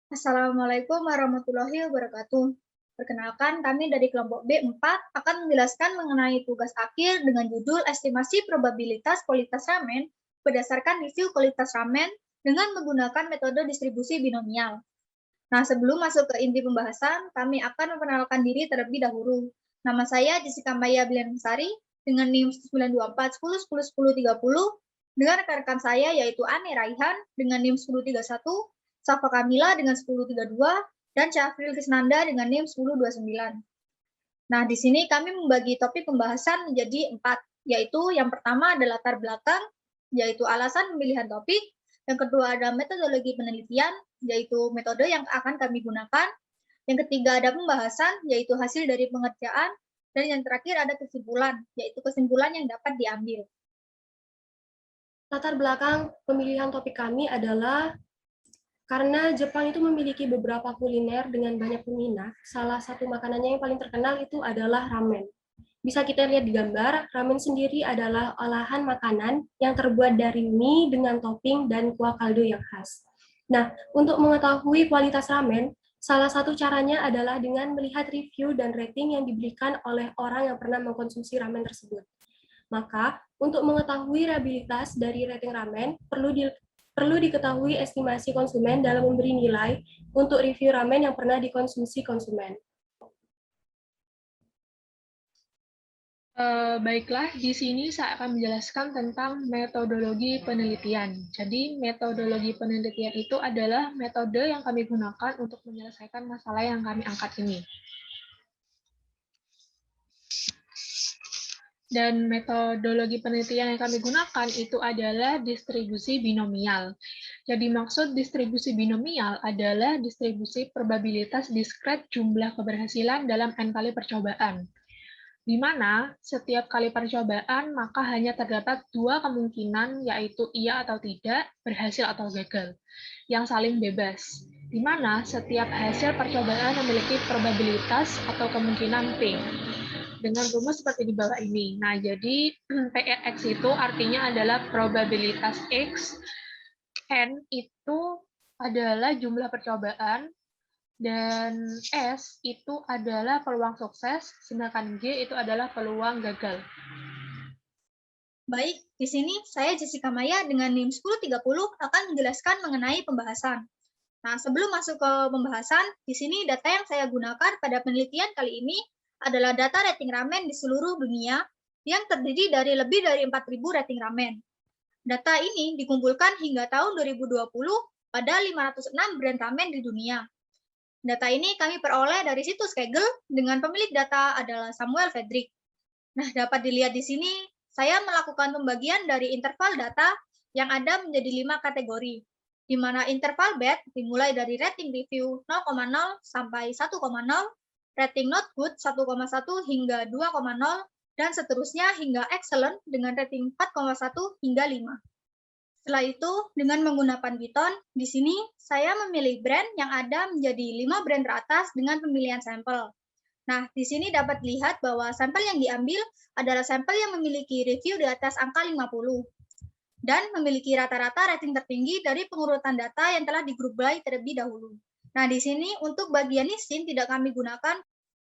Assalamualaikum warahmatullahi wabarakatuh. Perkenalkan, kami dari kelompok B4 akan menjelaskan mengenai tugas akhir dengan judul estimasi probabilitas kualitas ramen berdasarkan review kualitas ramen dengan menggunakan metode distribusi binomial. Nah, sebelum masuk ke inti pembahasan, kami akan memperkenalkan diri terlebih dahulu. Nama saya Jessica Maya Biliansari dengan NIM 92410101030 dengan rekan-rekan saya yaitu Ane Raihan dengan NIM 1031, Safa Kamila dengan 1032, dan Syafril Krisnanda dengan NIM 1029. Nah, di sini kami membagi topik pembahasan menjadi 4, yaitu yang pertama adalah latar belakang, yaitu alasan pemilihan topik, yang kedua ada metodologi penelitian, yaitu metode yang akan kami gunakan, yang ketiga ada pembahasan, yaitu hasil dari pengerjaan, dan yang terakhir ada kesimpulan, yaitu kesimpulan yang dapat diambil. Latar belakang pemilihan topik kami adalah karena Jepang itu memiliki beberapa kuliner dengan banyak peminat. Salah satu makanannya yang paling terkenal itu adalah ramen. Bisa kita lihat di gambar, ramen sendiri adalah olahan makanan yang terbuat dari mie dengan topping dan kuah kaldu yang khas. Nah, untuk mengetahui kualitas ramen, salah satu caranya adalah dengan melihat review dan rating yang diberikan oleh orang yang pernah mengkonsumsi ramen tersebut. Maka, untuk mengetahui reliabilitas dari rating ramen, perlu diketahui estimasi konsumen dalam memberi nilai untuk review ramen yang pernah dikonsumsi konsumen. Baiklah, di sini saya akan menjelaskan tentang metodologi penelitian. Jadi, metodologi penelitian itu adalah metode yang kami gunakan untuk menyelesaikan masalah yang kami angkat ini. Dan metodologi penelitian yang kami gunakan itu adalah distribusi binomial. Jadi maksud distribusi binomial adalah distribusi probabilitas diskret jumlah keberhasilan dalam n kali percobaan, di mana setiap kali percobaan maka hanya terdapat dua kemungkinan, yaitu iya atau tidak, berhasil atau gagal, yang saling bebas, di mana setiap hasil percobaan memiliki probabilitas atau kemungkinan P, dengan rumus seperti di bawah ini. Nah, jadi PX itu artinya adalah probabilitas X, N itu adalah jumlah percobaan, dan S itu adalah peluang sukses, sedangkan G itu adalah peluang gagal. Baik, di sini saya Jessica Maya dengan NIM 1030 akan menjelaskan mengenai pembahasan. Nah, sebelum masuk ke pembahasan, di sini data yang saya gunakan pada penelitian kali ini adalah data rating ramen di seluruh dunia yang terdiri dari lebih dari 4.000 rating ramen. Data ini dikumpulkan hingga tahun 2020 pada 506 brand ramen di dunia. Data ini kami peroleh dari situs Kaggle dengan pemilik data adalah Samuel Frederick. Nah, dapat dilihat di sini, saya melakukan pembagian dari interval data yang ada menjadi 5 kategori, di mana interval bad dimulai dari rating review 0,0 sampai 1,0, rating not good 1,1 hingga 2,0, dan seterusnya hingga excellent dengan rating 4,1 hingga 5. Setelah itu, dengan menggunakan Python, di sini saya memilih brand yang ada menjadi 5 brand teratas dengan pemilihan sampel. Nah, di sini dapat dilihat bahwa sampel yang diambil adalah sampel yang memiliki review di atas angka 50 dan memiliki rata-rata rating tertinggi dari pengurutan data yang telah digroup by terlebih dahulu. Nah, di sini untuk bagian isin tidak kami gunakan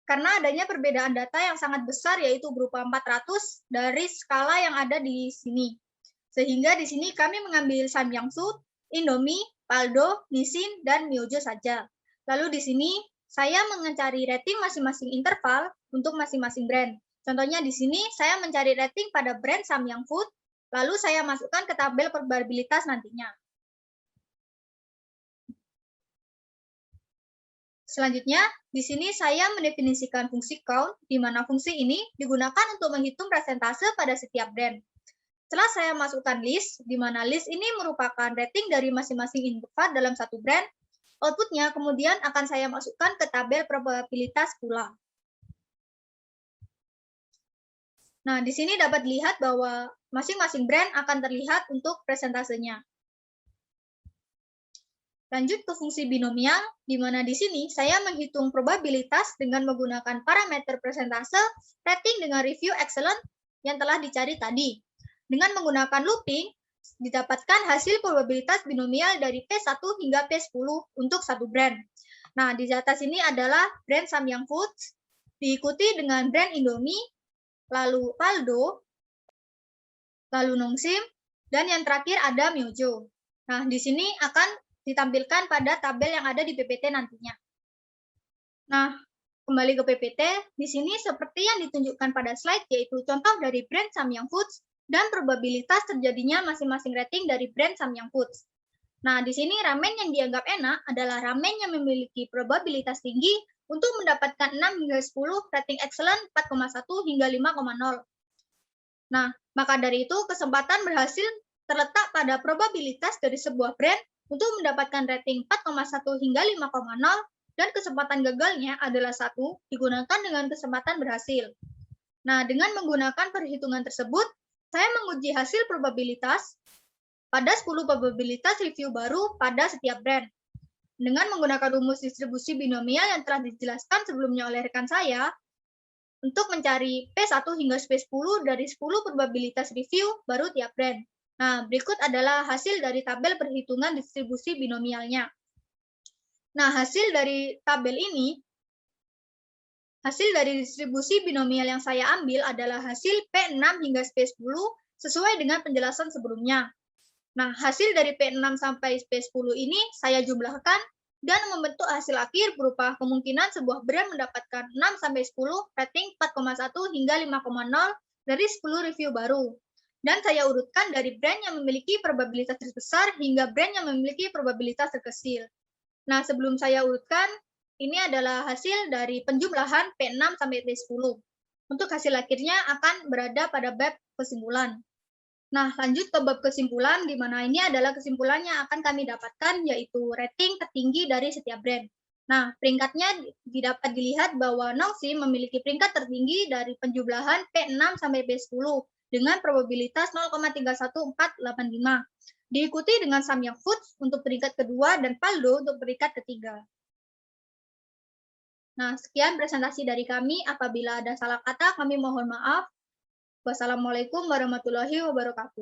karena adanya perbedaan data yang sangat besar, yaitu berupa 400 dari skala yang ada di sini. Sehingga di sini kami mengambil Samyang Sud, Indomie, Paldo, Nissin, dan Myojo saja. Lalu di sini saya mencari rating masing-masing interval untuk masing-masing brand. Contohnya di sini saya mencari rating pada brand Samyang Food, lalu saya masukkan ke tabel probabilitas nantinya. Selanjutnya, di sini saya mendefinisikan fungsi count, di mana fungsi ini digunakan untuk menghitung persentase pada setiap brand. Setelah saya masukkan list, di mana list ini merupakan rating dari masing-masing interval dalam satu brand, outputnya kemudian akan saya masukkan ke tabel probabilitas pula. Nah, di sini dapat dilihat bahwa masing-masing brand akan terlihat untuk presentasenya. Lanjut ke fungsi binomial, di mana di sini saya menghitung probabilitas dengan menggunakan parameter presentase, rating dengan review excellent yang telah dicari tadi. Dengan menggunakan looping, didapatkan hasil probabilitas binomial dari P1 hingga P10 untuk satu brand. Nah, di atas ini adalah brand Samyang Foods, diikuti dengan brand Indomie, lalu Paldo, lalu Nongsim, dan yang terakhir ada Myojo. Nah, di sini akan ditampilkan pada tabel yang ada di PPT nantinya. Nah, kembali ke PPT, di sini seperti yang ditunjukkan pada slide, yaitu contoh dari brand Samyang Foods dan probabilitas terjadinya masing-masing rating dari brand Samyang Foods. Nah, di sini ramen yang dianggap enak adalah ramen yang memiliki probabilitas tinggi untuk mendapatkan 6 hingga 10, rating excellent 4,1 hingga 5,0. Nah, maka dari itu kesempatan berhasil terletak pada probabilitas dari sebuah brand untuk mendapatkan rating 4,1 hingga 5,0 dan kesempatan gagalnya adalah 1 digunakan dengan kesempatan berhasil. Nah, dengan menggunakan perhitungan tersebut, saya menguji hasil probabilitas pada 10 probabilitas review baru pada setiap brand. Dengan menggunakan rumus distribusi binomial yang telah dijelaskan sebelumnya oleh rekan saya, untuk mencari P1 hingga P10 dari 10 probabilitas review baru tiap brand. Nah, berikut adalah hasil dari tabel perhitungan distribusi binomialnya. Nah, hasil dari tabel ini, hasil dari distribusi binomial yang saya ambil adalah hasil P6 hingga P10 sesuai dengan penjelasan sebelumnya. Nah, hasil dari P6 sampai P10 ini saya jumlahkan dan membentuk hasil akhir berupa kemungkinan sebuah brand mendapatkan 6 sampai 10, rating 4,1 hingga 5,0 dari 10 review baru. Dan saya urutkan dari brand yang memiliki probabilitas terbesar hingga brand yang memiliki probabilitas terkecil. Nah, sebelum saya urutkan, ini adalah hasil dari penjumlahan P6 sampai P10. Untuk hasil akhirnya akan berada pada bab kesimpulan. Nah, lanjut ke bab kesimpulan, di mana ini adalah kesimpulan yang akan kami dapatkan, yaitu rating tertinggi dari setiap brand. Nah, peringkatnya dapat dilihat bahwa Nongsim memiliki peringkat tertinggi dari penjumlahan P6 sampai P10 dengan probabilitas 0,31485. Diikuti dengan Samyang Foods untuk peringkat kedua dan Paldo untuk peringkat ketiga. Nah, sekian presentasi dari kami. Apabila ada salah kata, kami mohon maaf. Wassalamualaikum warahmatullahi wabarakatuh.